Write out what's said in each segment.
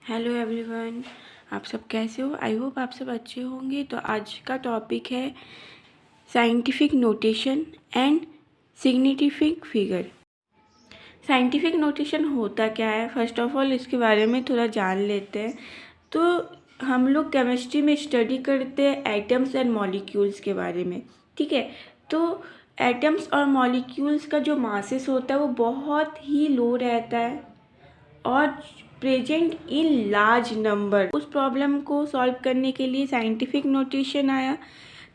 Hello everyone, आप सब कैसे हो? आई होप आप सब अच्छे होंगे। तो आज का टॉपिक है scientific notation and significant figure. Scientific notation होता क्या है, फर्स्ट ऑफ ऑल इसके बारे में थोड़ा जान लेते हैं। तो हम लोग केमिस्ट्री में स्टडी करते हैं एटम्स एंड मॉलिक्यूल्स के बारे में, ठीक है। तो एटम्स और मॉलिक्यूल्स का जो मासेस होता है वो बहुत ही लो रहता है और प्रेजेंट इन लार्ज नंबर। उस प्रॉब्लम को सॉल्व करने के लिए साइंटिफिक नोटेशन आया।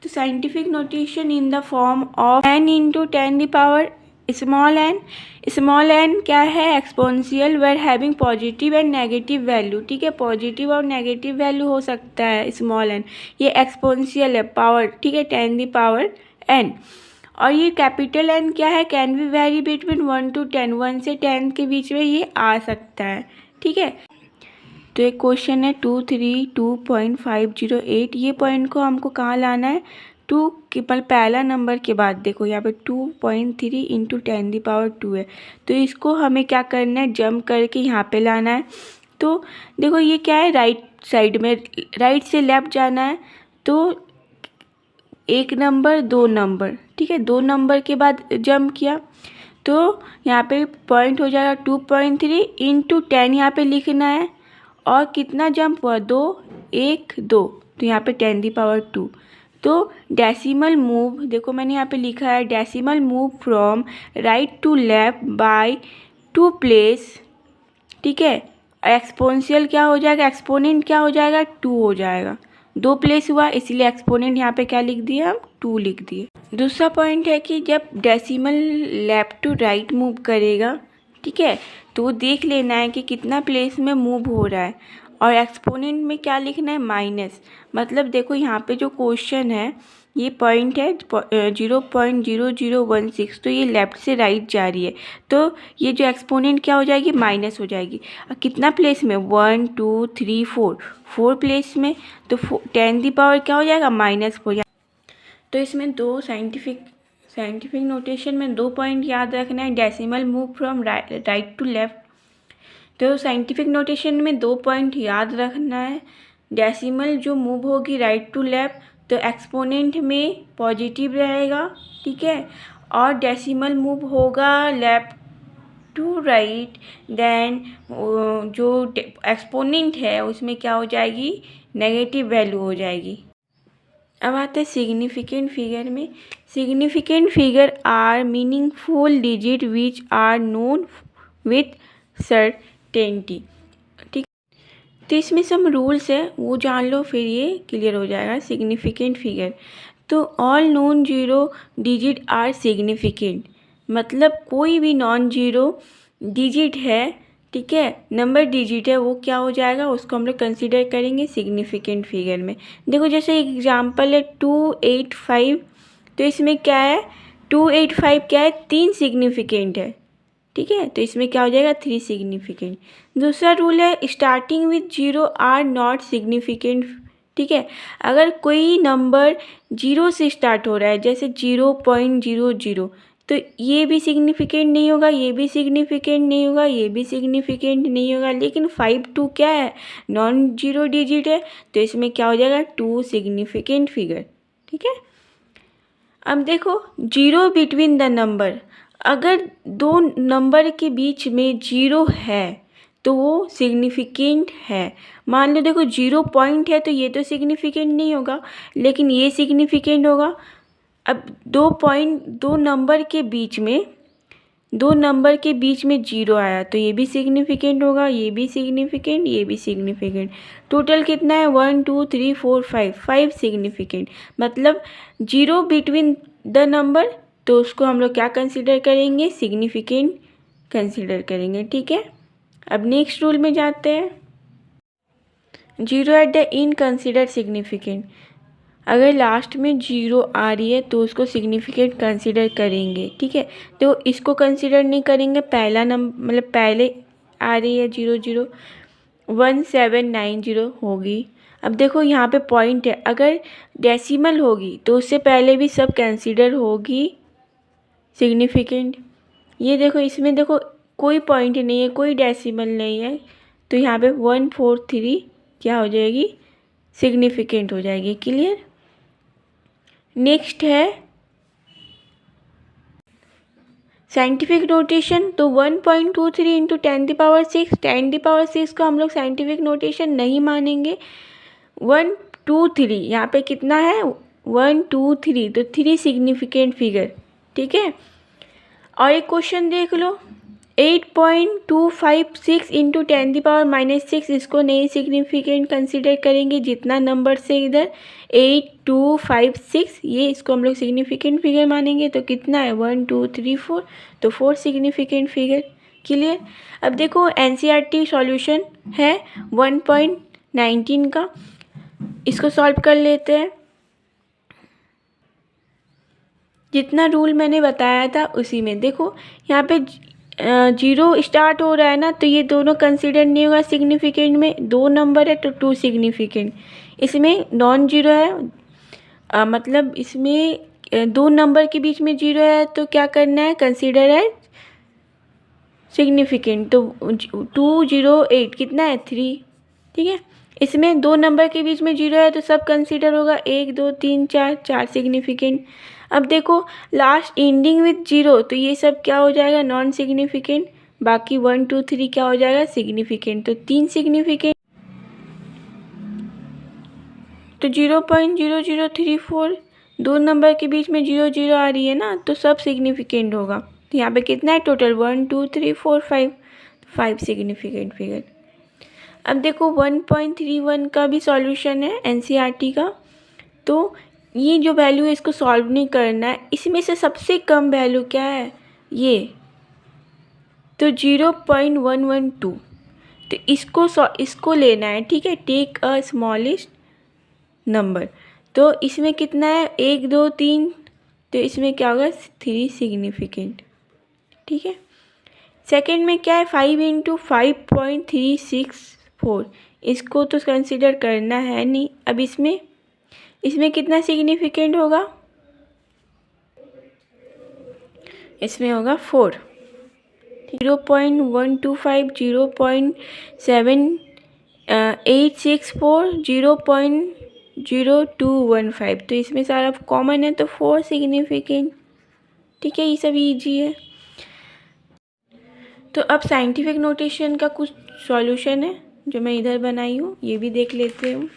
तो scientific notation in the form of n into 10⁻⁻⁴ small n क्या है? Exponential where having positive and negative value, ठीक है। पॉजिटिव और नेगेटिव वैल्यू हो सकता है स्मॉल n, ये एक्सपोनेंशियल है पावर, ठीक है, 10⁻n। और ये कैपिटल N क्या है? Can be vary between 1 to 10, 1 से 10 के बीच में ये आ सकता है, ठीक है। तो एक क्वेश्चन है 232.508, ये पॉइंट को हमको कहाँ लाना है? टू के पहला नंबर के बाद देखो यहाँ पे 2.3 इंटू 10⁻² है। तो इसको हमें क्या करना है? जंप करके यहाँ पे लाना है। तो देखो ये क्या है, राइट साइड में, राइट से लेफ्ट जाना है। तो एक नंबर, दो नंबर, ठीक है, दो नंबर के बाद जंप किया तो यहाँ पे पॉइंट हो जाएगा 2.3 इंटू 10, यहाँ पे लिखना है। और कितना जंप हुआ? 2 1 2, तो यहाँ पे 10⁻²। तो डेसिमल मूव, देखो मैंने यहाँ पे लिखा है decimal move from right to left by 2 place, ठीक है। एक्सपोनेंशियल क्या हो जाएगा? एक्सपोनेंट क्या हो जाएगा? 2 हो जाएगा। 2 प्लेस हुआ इसीलिए एक्सपोनेंट यहाँ पे क्या लिख दिए हम? 2 लिख दिए। दूसरा पॉइंट है कि जब decimal left to right move करेगा, ठीक है, तो वो देख लेना है कि कितना प्लेस में मूव हो रहा है। और एक्सपोनेंट में क्या लिखना है? माइनस। मतलब देखो यहाँ पे जो क्वेश्चन है ये पॉइंट है 0.0016, तो ये लेफ़्ट से राइट जा रही है। तो ये जो एक्सपोनेंट क्या हो जाएगी? माइनस हो जाएगी। और कितना प्लेस में? 1 2 3 4, 4 प्लेस में। तो 10⁻ क्या हो जाएगा? -4। तो इसमें दो साइंटिफिक नोटेशन में 2 पॉइंट याद रखना है। Decimal move from right to left, तो साइंटिफिक नोटेशन में 2 पॉइंट याद रखना है। डेसिमल जो मूव होगी राइट टू लेफ्ट, तो एक्सपोनेंट में पॉजिटिव रहेगा, ठीक है। और डेसिमल मूव होगा लेफ्ट टू राइट, देन जो एक्सपोनेंट है उसमें क्या हो जाएगी? नेगेटिव वैल्यू हो जाएगी। अब आते हैं सिग्निफिकेंट फिगर में। Significant figure are meaningful digit which are known with certainty, ठीक। तो इसमें सम रूल्स है वो जान लो, फिर ये क्लियर हो जाएगा। सिग्निफिकेंट फिगर, तो all non zero digit are significant, मतलब कोई भी नॉन जीरो डिजिट है, ठीक है, नंबर डिजिट है, वो क्या हो जाएगा? उसको हम लोग कंसिडर करेंगे सिग्निफिकेंट फिगर में। देखो जैसे एग्जांपल है 285, तो इसमें क्या है? 285 क्या है? 3 सिग्निफिकेंट है, ठीक है। तो इसमें क्या हो जाएगा? 3 सिग्निफिकेंट। दूसरा रूल है starting with 0 are not significant, ठीक है। अगर कोई नंबर 0 से स्टार्ट हो रहा है, जैसे 0.00, तो ये भी सिग्निफिकेंट नहीं होगा, ये भी सिग्निफिकेंट नहीं होगा, ये भी सिग्निफिकेंट नहीं होगा। लेकिन 52 क्या है? नॉन जीरो डिजिट है, तो इसमें क्या हो जाएगा? 2 सिग्निफिकेंट फिगर, ठीक है। अब देखो जीरो बिटवीन द नंबर, अगर दो नंबर के बीच में 0 है तो वो सिग्निफिकेंट है। मान लो देखो 0 पॉइंट है, तो ये तो सिग्निफिकेंट नहीं होगा, लेकिन ये सिग्निफिकेंट होगा। अब दो नंबर के बीच में 0 आया, तो ये भी सिग्निफिकेंट होगा, ये भी सिग्निफिकेंट, ये भी सिग्निफिकेंट। टोटल कितना है? 1 2 3 4 5 सिग्निफिकेंट। मतलब 0 बिटवीन द नंबर, तो उसको हम लोग क्या कंसिडर करेंगे? सिग्निफिकेंट कंसिडर करेंगे, ठीक है। अब नेक्स्ट रूल में जाते हैं। 0 at the end consider significant, अगर लास्ट में 0 आ रही है तो उसको सिग्निफिकेंट कंसिडर करेंगे, ठीक है। तो इसको कंसिडर नहीं करेंगे, पहला नंबर मतलब पहले आ रही है 0 0, 1790 होगी। अब देखो यहाँ पे पॉइंट है, अगर डेसिमल होगी तो उससे पहले भी सब कंसिडर होगी सिग्निफिकेंट। ये देखो इसमें देखो कोई पॉइंट नहीं है, कोई डेसिमल नहीं है, तो यहाँ पे 143 क्या हो जाएगी, सिग्निफिकेंट हो जाएगी। क्लियर। नेक्स्ट है साइंटिफिक नोटेशन। तो 1.23 इंटू 10⁶, 10⁶ को हम लोग साइंटिफिक नोटेशन नहीं मानेंगे। 1 2 3 यहाँ पे कितना है, 1 2 3, तो 3 सिग्निफिकेंट फिगर। ठीक है। और एक क्वेश्चन देख लो, 8.256 इंटू 10⁻⁻6, इसको नहीं सिग्निफिकेंट कंसिडर करेंगे। जितना नंबर से इधर 8256, ये इसको हम लोग सिग्निफिकेंट फिगर मानेंगे। तो कितना है, 1 2 3 4, तो 4 सिग्निफिकेंट फिगर। क्लियर। अब देखो एनसीईआरटी सॉल्यूशन है 1.19 का, इसको सॉल्व कर लेते हैं। जितना रूल मैंने बताया था उसी में देखो, यहाँ पे 0 स्टार्ट हो रहा है ना, तो ये दोनों कंसिडर नहीं होगा सिग्निफिकेंट में। 2 नंबर है तो 2 सिग्निफिकेंट। इसमें नॉन जीरो है, मतलब इसमें 2 नंबर के बीच में 0 है, तो क्या करना है, कंसिडर है सिग्निफिकेंट। तो 208 कितना है, 3। ठीक है। इसमें 2 नंबर के बीच में 0 है तो सब कंसिडर होगा, 1 2 3 4, 4 सिग्निफिकेंट। अब देखो लास्ट एंडिंग विथ 0, तो ये सब क्या हो जाएगा, नॉन सिग्निफिकेंट। बाकी 1 2 3 क्या हो जाएगा, सिग्निफिकेंट। तो 3 सिग्निफिकेंट। तो 0.0034, 2 नंबर के बीच में 0 0 आ रही है ना, तो सब सिग्निफिकेंट होगा। तो यहाँ पे कितना है टोटल, 1 2 3 4 5, 5 सिग्निफिकेंट फिगर। अब देखो 1.31 का भी सॉल्यूशन है एनसीईआरटी का। तो ये जो वैल्यू है इसको सॉल्व नहीं करना है, इसमें से सबसे कम वैल्यू क्या है, ये। तो 0.112, तो इसको लेना है। ठीक है। Take a smallest number. तो इसमें कितना है, 1 2 3, तो इसमें क्या होगा, 3 सिग्निफिकेंट। ठीक है। सेकेंड में क्या है, 5 इंटू 5.364, इसको तो कंसिडर करना है नहीं। अब इसमें कितना सिग्निफिकेंट होगा, इसमें होगा 4। 0.125, 0.7864, 0.0215, तो इसमें सारा कॉमन है तो 4 सिग्निफिकेंट। ठीक है। ये सब ईजी है। तो अब साइंटिफिक नोटेशन का कुछ सॉल्यूशन है जो मैं इधर बनाई हूँ, ये भी देख लेते हूँ।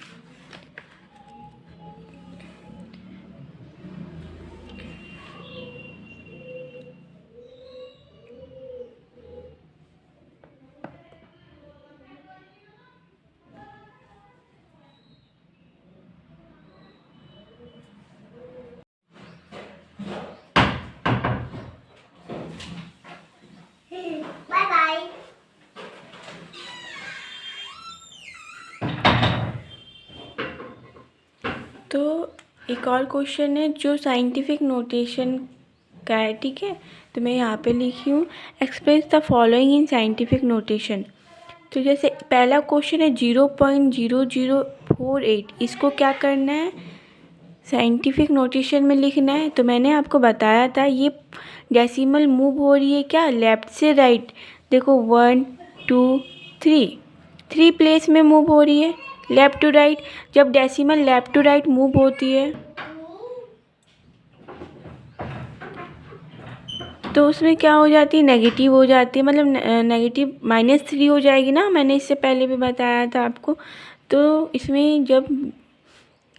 तो एक और क्वेश्चन है जो साइंटिफिक नोटेशन का है। ठीक है। तो मैं यहाँ पे लिखी हूँ, express the following in scientific notation. तो जैसे पहला क्वेश्चन है 0.0048, इसको क्या करना है, साइंटिफिक नोटेशन में लिखना है। तो मैंने आपको बताया था ये डेसिमल मूव हो रही है क्या, लेफ़्ट से राइट। देखो 1 2 3, 3 प्लेस में मूव हो रही है, लेफ़्ट टू राइट। जब decimal left to right move होती है तो उसमें क्या हो जाती है, नेगेटिव हो जाती है, मतलब नेगेटिव -3 हो जाएगी ना, मैंने इससे पहले भी बताया था आपको। तो इसमें जब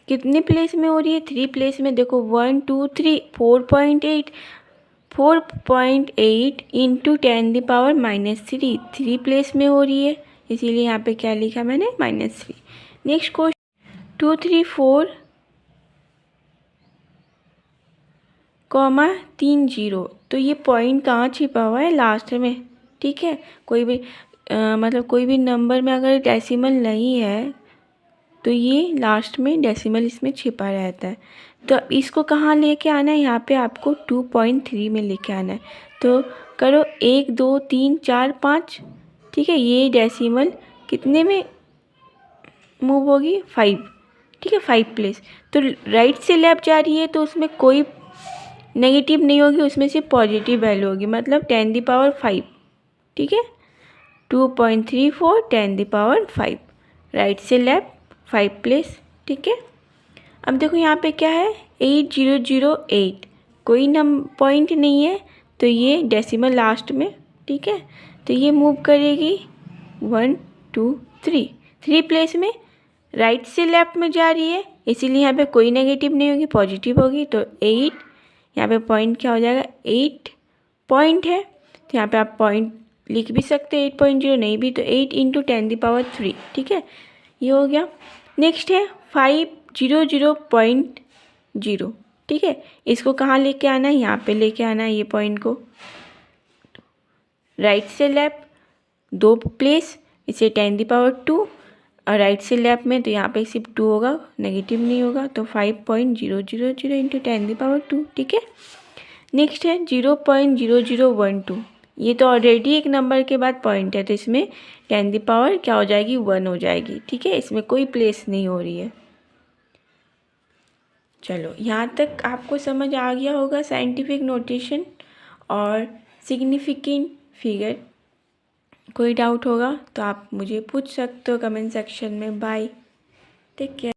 कितने प्लेस में हो रही है, 3 प्लेस में। देखो 1 2 3, 4.8, 4.8 इंटू 10⁻⁻3, 3 प्लेस में हो रही है, इसीलिए यहाँ पे क्या लिखा मैंने, -3। नेक्स्ट क्वेश्चन 2 3 4, 3 0, तो ये पॉइंट कहाँ छिपा हुआ है, लास्ट में। ठीक है। कोई भी मतलब कोई भी नंबर में अगर डेसिमल नहीं है तो ये लास्ट में डेसिमल इसमें छिपा रहता है। तो इसको कहाँ लेके आना है, यहाँ पे आपको 2.3 में लेके आना है। तो करो 1 2 3 4 5। ठीक है। ये डेसिमल कितने में मूव होगी, 5। ठीक है, 5 प्लेस। तो राइट से लेफ्ट जा रही है तो उसमें कोई नेगेटिव नहीं होगी, उसमें सिर्फ पॉजिटिव वैल्यू होगी, मतलब 10⁵। ठीक है। 2.34 10⁵ राइट से लेफ्ट 5 प्लेस, ठीक है। अब देखो यहाँ पे क्या है 8008, कोई पॉइंट नहीं है तो ये डेसिमल लास्ट में, ठीक है। तो ये मूव करेगी 1 2 3 प्लेस में, राइट से लेफ्ट में जा रही है, इसीलिए यहाँ पे कोई नेगेटिव नहीं होगी, पॉजिटिव होगी। तो 8 यहाँ पे पॉइंट क्या हो जाएगा 8 पॉइंट है, तो यहाँ पे आप पॉइंट लिख भी सकते हैं 8.0, नहीं भी तो 8 × 10⁵, ठीक है, ये हो गया। नेक्स्ट है 500.0, ठीक है। इसको कहाँ लेके आना है, यहाँ पे लेके आना है ये पॉइंट को, राइट से लेफ्ट 2 प्लेस, इसे 10⁵, और राइट से लेफ्ट में तो यहाँ पे सिर्फ 2 होगा, नेगेटिव नहीं होगा, तो 5.000 × 10⁵, ठीक है। नेक्स्ट है 0.0012, ये तो ऑलरेडी एक नंबर के बाद पॉइंट है, तो इसमें 10⁵ क्या हो जाएगी 1 हो जाएगी, ठीक है, इसमें कोई प्लेस नहीं हो रही है। चलो यहाँ तक आपको समझ आ गया होगा साइंटिफिक नोटेशन और सिग्निफिकेंट फिगर। कोई डाउट होगा तो आप मुझे पूछ सकते हो कमेंट सेक्शन में। Bye, take care.